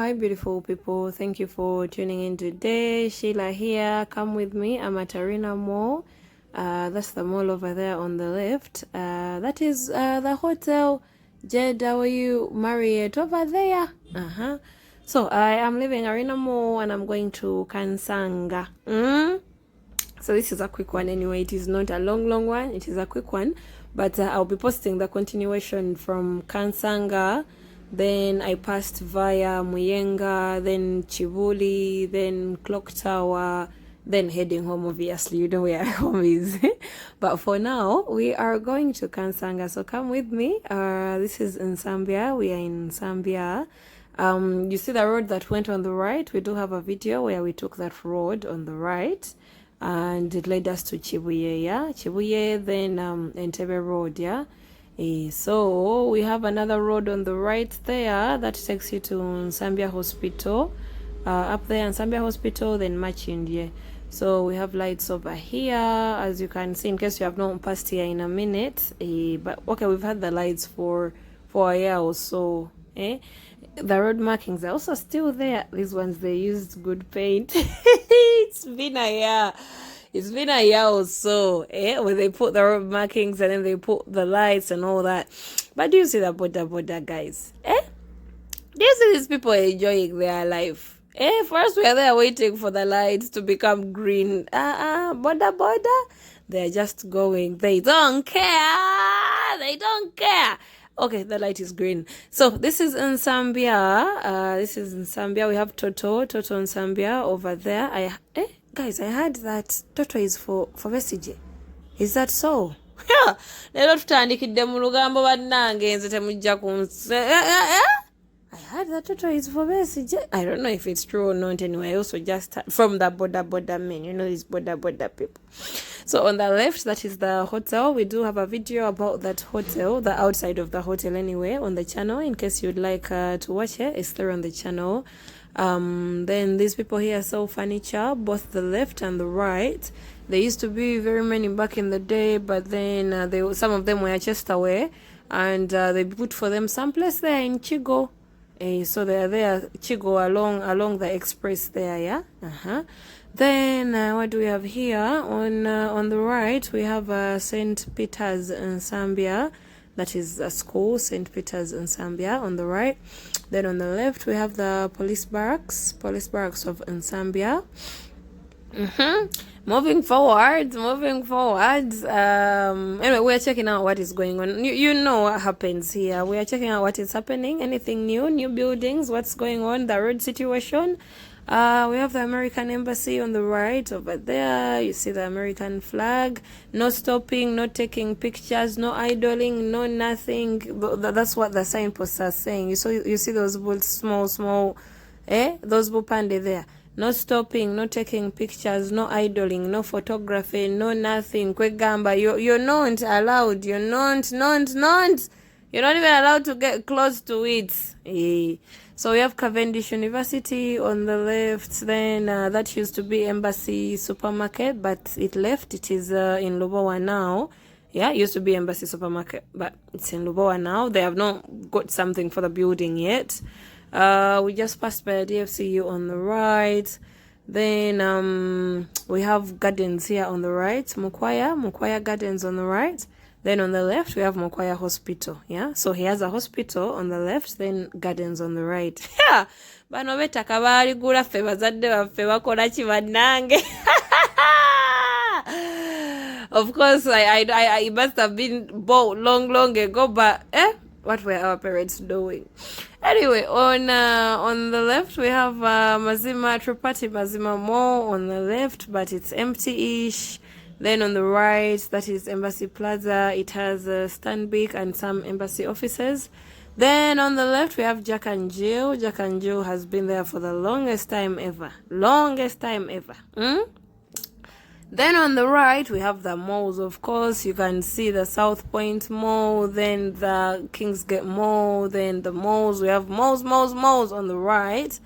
Hi beautiful people, thank you for tuning in today. Sheila here, come with me. I'm at Arena Mall. That's the mall over there on the left. That is the hotel JW Marriott over there. So I am leaving Arena Mall and I'm going to Kansanga. So this is a quick one anyway. It is not a long one. It is a quick one. But I'll be posting the continuation from Kansanga. Then I passed via Muyenga, then Chivuli, then Clock Tower, then heading home, obviously. You know where home is. But for now, we are going to Kansanga. So come with me. This is Insambia. We are in Nsambya. You see the road that went on the right? We do have a video where we took that road on the right. And it led us to Chibuye, yeah? Chibuye, then Entebbe Road, yeah? So we have another road on the right there that takes you to Nsambya Hospital. Up there, Nsambya Hospital, then Machindye. So we have lights over here, as you can see, in case you have not passed here in a minute. But okay, we've had the lights for a year or so. The road markings are also still there. These ones, they used good paint. It's been a year. It's been a year or so, where they put the road markings and then they put the lights and all that. But do you see the border guys? Do you see these people enjoying their life? First we are there waiting for the lights to become green. Border. They're just going. They don't care. They don't care. Okay, the light is green. So this is Insambia. This is Insambia. We have Toto Nsambya over there. Guys, I heard that Toto is for Besige. Is that so? Yeah. I heard that Toto is for Besige. I don't know if it's true or not anyway. I also just heard from the border men. You know these border people. So on the left, that is the hotel. We do have a video about that hotel, the outside of the hotel anyway, on the channel. In case you'd like to watch it, it's there on the channel. Then these people here sell furniture, both the left and the right. There used to be very many back in the day, but then some of them were chased away, and they put for them some place there in Chigo. So they are there, Chigo, along the express there, yeah. Then what do we have here? On the right, we have St. Peter's Nsambya. That is a school, St. Peter's Nsambya on the right. Then on the left, we have the police barracks of Insambia. Moving forward. Anyway, we're checking out what is going on. You know what happens here. We are checking out what is happening. Anything new buildings, what's going on, the road situation. We have the American Embassy on the right over there. You see the American flag. No stopping, no taking pictures, no idling, no nothing. That's what the signposts are saying. You see those bulls, small, those bupande there. No stopping, no taking pictures, no idling, no photography, no nothing. Kwegamba, you're not allowed. You're not. You're not even allowed to get close to it. So we have Cavendish University on the left. Then that used to be Embassy Supermarket, but it left. It is in Lubowa now. Yeah, it used to be Embassy Supermarket, but it's in Lubowa now. They have not got something for the building yet. We just passed by DFCU on the right. Then we have gardens here on the right. Mukwaya Gardens on the right. Then on the left, we have Mukwaya Hospital. Yeah, so he has a hospital on the left, then gardens on the right. Yeah, bano betaka bali gula fe bazadde baffe bakola ki bannange. Of course, I must have been bought long ago, but what were our parents doing? Anyway, on the left, we have Mazima Tripati Mazima Mall on the left, but it's empty-ish. Then on the right, that is Embassy Plaza. It has Stanbic and some embassy offices. Then on the left, we have Jack and Jill. Jack and Jill has been there for the longest time ever. Then on the right, we have the malls, of course. You can see the South Point Mall, then the Kingsgate Mall, then the malls. We have malls on the right.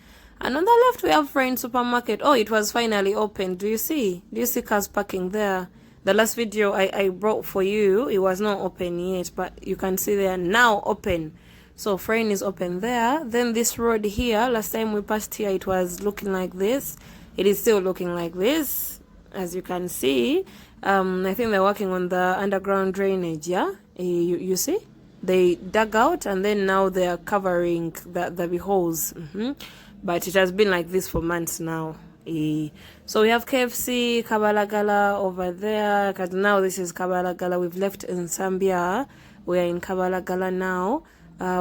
And on the left, we have Friend Supermarket. Oh, it was finally open. Do you see cars parking there? The last video I brought for you, it was not open yet, but you can see they are now open. So Frayne is open there. Then this road here, last time we passed here, it was looking like this. It is still looking like this, as you can see. I think they're working on the underground drainage, yeah? You see? They dug out and then now they are covering the holes. But it has been like this for months now. So we have KFC, Kabalagala over there. Because now this is Kabalagala. We've left Nsambya. We are in Kabalagala now.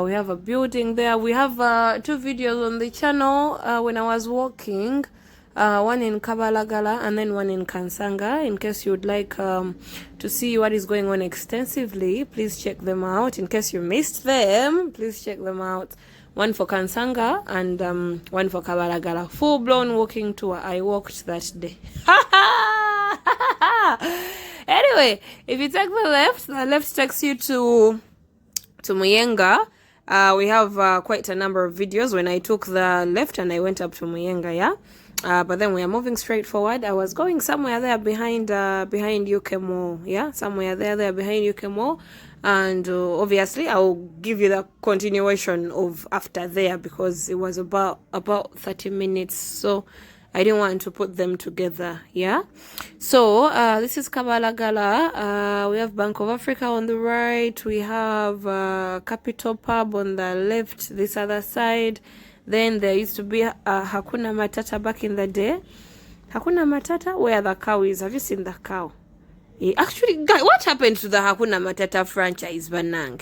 We have a building there. We have 2 videos on the channel when I was walking. One in Kabalagala and then one in Kansanga. In case you would like to see what is going on extensively, please check them out. In case you missed them, please check them out. One for Kansanga and one for Kabalagala. Full-blown walking tour. I walked that day. Anyway, if you take the left takes you to Muyenga. We have quite a number of videos when I took the left and I went up to Muyenga, yeah? But then we are moving straight forward. I was going somewhere there behind UK Mall, yeah? Somewhere there behind UK Mall. And obviously I'll give you the continuation of after there because it was about 30 minutes. So I didn't want to put them together, yeah? So this is Kabalagala. We have Bank of Africa on the right. We have Capital Pub on the left, this other side. Then there used to be Hakuna Matata back in the day. Hakuna Matata, where the cow is. Have you seen the cow? Actually, guys, what happened to the Hakuna Matata franchise, Banang?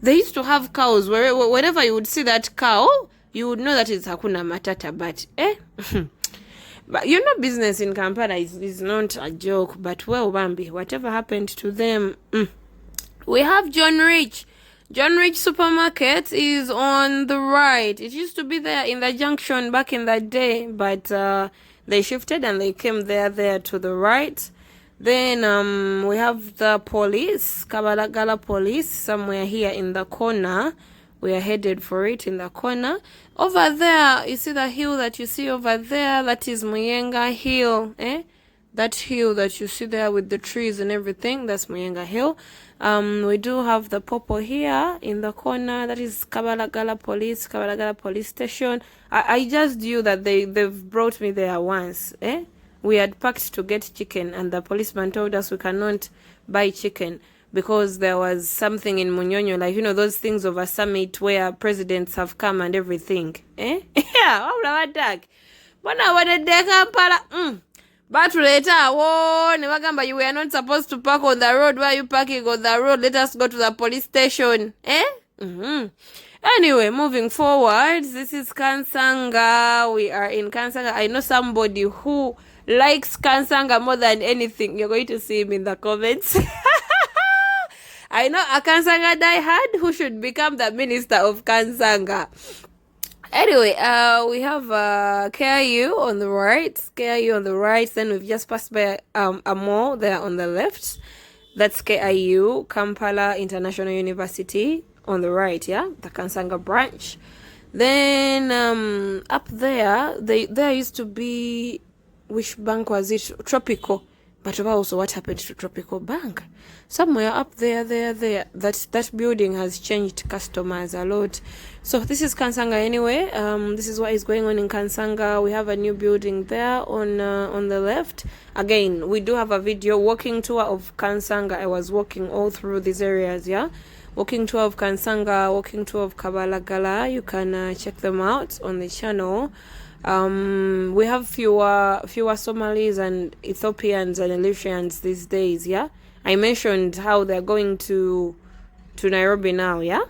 They used to have cows. Whenever you would see that cow, you would know that it's Hakuna Matata. But, but you know, business in Kampala is not a joke. But, well, Bambi, whatever happened to them? We have John Rich. John Rich Supermarket is on the right. It used to be there in the junction back in the day, but they shifted and they came there to the right. Then we have the police, Kabalagala police, somewhere here in the corner. We are headed for it in the corner. Over there, you see the hill that you see over there? That is Muyenga Hill, That hill that you see there with the trees and everything, that's Muyenga Hill. We do have the popo here in the corner. That is Kabalagala Police Station. I just knew that they've brought me there once, We had packed to get chicken and the policeman told us we cannot buy chicken because there was something in Munyonyo, like, you know, those things of a summit where presidents have come and everything. Yeah, what attack. But now what did they Kampala? But later, Nevagamba, you were not supposed to park on the road. Why are you parking on the road? Let us go to the police station. Anyway, moving forward, this is Kansanga. We are in Kansanga. I know somebody who likes Kansanga more than anything. You're going to see him in the comments. I know a Kansanga diehard who should become the minister of Kansanga. Anyway, we have KIU on the right. Then we've just passed by a mall there on the left. That's KIU, Kampala International University, on the right, yeah? The Kansanga branch. Then up there, there used to be, which bank was it? Tropical. But also, what happened to Tropical Bank? Somewhere up there. That building has changed customers a lot. So this is Kansanga anyway. This is what is going on in Kansanga. We have a new building there on the left. Again, we do have a video walking tour of Kansanga. I was walking all through these areas, yeah. Walking tour of Kansanga, walking tour of Kabalagala. You can check them out on the channel. We have fewer Somalis and Ethiopians and Eritreans these days, yeah. I mentioned how they're going to Nairobi now, yeah.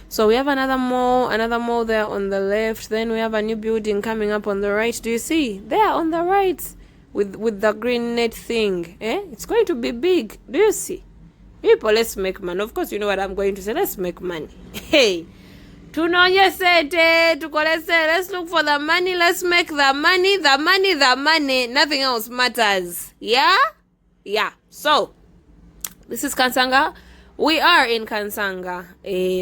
So we have another mall there on the left. Then we have a new building coming up on the right. Do you see there on the right with the green net thing? It's going to be big. Do you see? People, let's make money. Of course, you know what I'm going to say. Let's make money. Hey. Let's look for the money. Let's make the money. Nothing else matters. Yeah. So this is Kansanga. We are in Kansanga.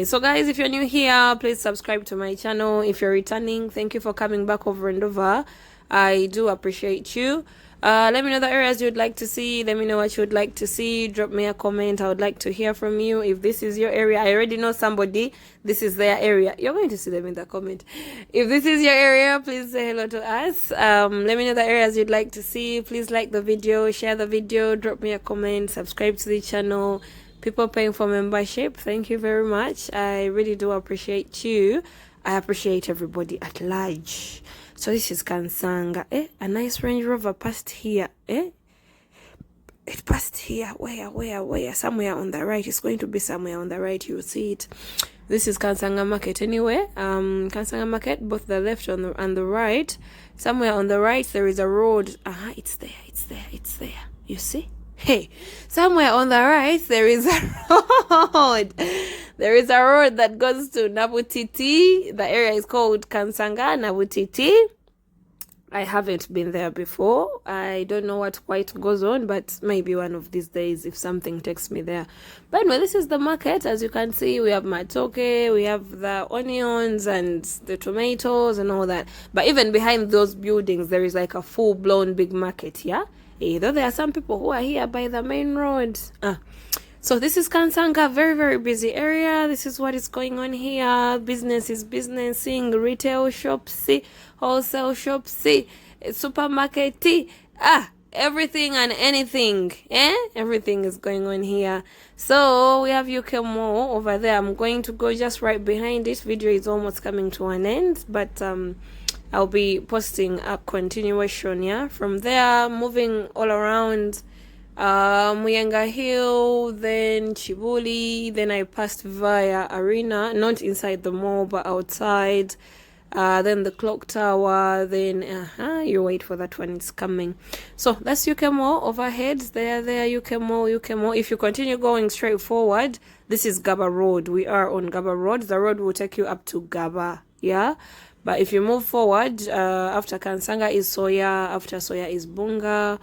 So guys, if you're new here, please subscribe to my channel. If you're returning, thank you for coming back over and over. I do appreciate you. Let me know the areas you'd like to see. Let me know what you would like to see. Drop me a comment. I would like to hear from you. If this is your area, I already know somebody, this is their area. You're going to see them in the comment. If this is your area, please say hello to us. Let me know the areas you'd like to see. Please like the video, share the video, drop me a comment, subscribe to the channel. People paying for membership, thank you very much. I really do appreciate you. I appreciate everybody at large. So this is Kansanga. A nice Range Rover passed here. It passed here. Where? Somewhere on the right. It's going to be somewhere on the right. You'll see it. This is Kansanga Market anyway. Kansanga Market, both the left and the right. Somewhere on the right there is a road. It's there. You see? Hey, somewhere on the right there is a road. There is a road that goes to Nabutiti. The area is called Kansanga, Nabutiti. I haven't been there before. I don't know what quite goes on, but maybe one of these days if something takes me there. But anyway, this is the market. As you can see, we have matoke, we have the onions and the tomatoes and all that. But even behind those buildings, there is like a full-blown big market, yeah? Though there are some people who are here by the main road. So this is Kansanga, very, very busy area. This is what is going on here. Business is businessing, retail shops, wholesale shops, supermarket, everything and anything. Everything is going on here. So we have UK Mall over there. I'm going to go just right behind it. Video is almost coming to an end, but I'll be posting a continuation, yeah. From there, moving all around Muyenga Hill, then Chibuli, then I passed via Arena, not inside the mall, but outside. Then the clock tower, then you wait for that one, it's coming. So that's UK Mall overhead. There, UK Mall. If you continue going straight forward, this is Gaba Road. We are on Gaba Road. The road will take you up to Gaba, yeah. But if you move forward, after Kansanga is Soya, after Soya is Bunga.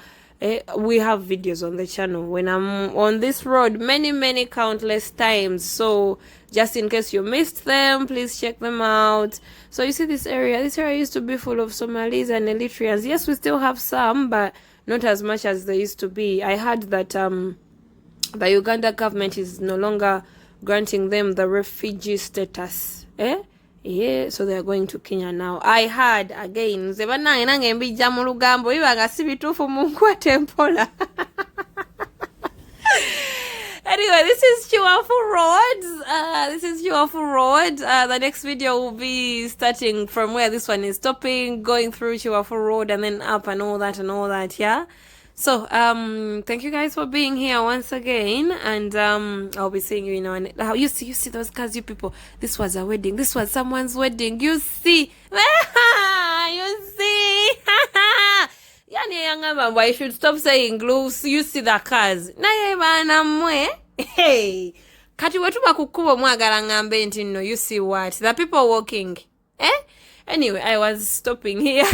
We have videos on the channel when I'm on this road many countless times. So just in case you missed them, please check them out. So you see this area used to be full of Somalis and Eritreans. Yes, we still have some, but not as much as they used to be. I heard that the Uganda government is no longer granting them the refugee status. Yeah, so they are going to Kenya now. I heard again. Anyway, this is Chiwafu Road. The next video will be starting from where this one is stopping, going through Chiwafu Road and then up and all that, yeah. So, thank you guys for being here once again, and I'll be seeing you, and how you see those cars, you people. This was a wedding. This was someone's wedding. You see, you see. Yani yanga I should stop saying gloves. You see the cars. Naye bana mwe. Hey, kati wetu bakukubo mwagala ngambe ntino. You see what? The people walking. Anyway, I was stopping here.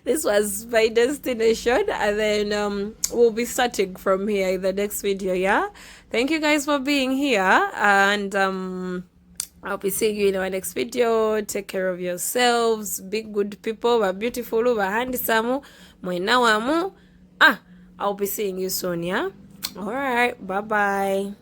This was my destination, and then we'll be starting from here in the next video, yeah. Thank you guys for being here, and I'll be seeing you in our next video. Take care of yourselves. Be good people. Be beautiful. Be handsome. I'll be seeing you soon, yeah. All right. Bye bye.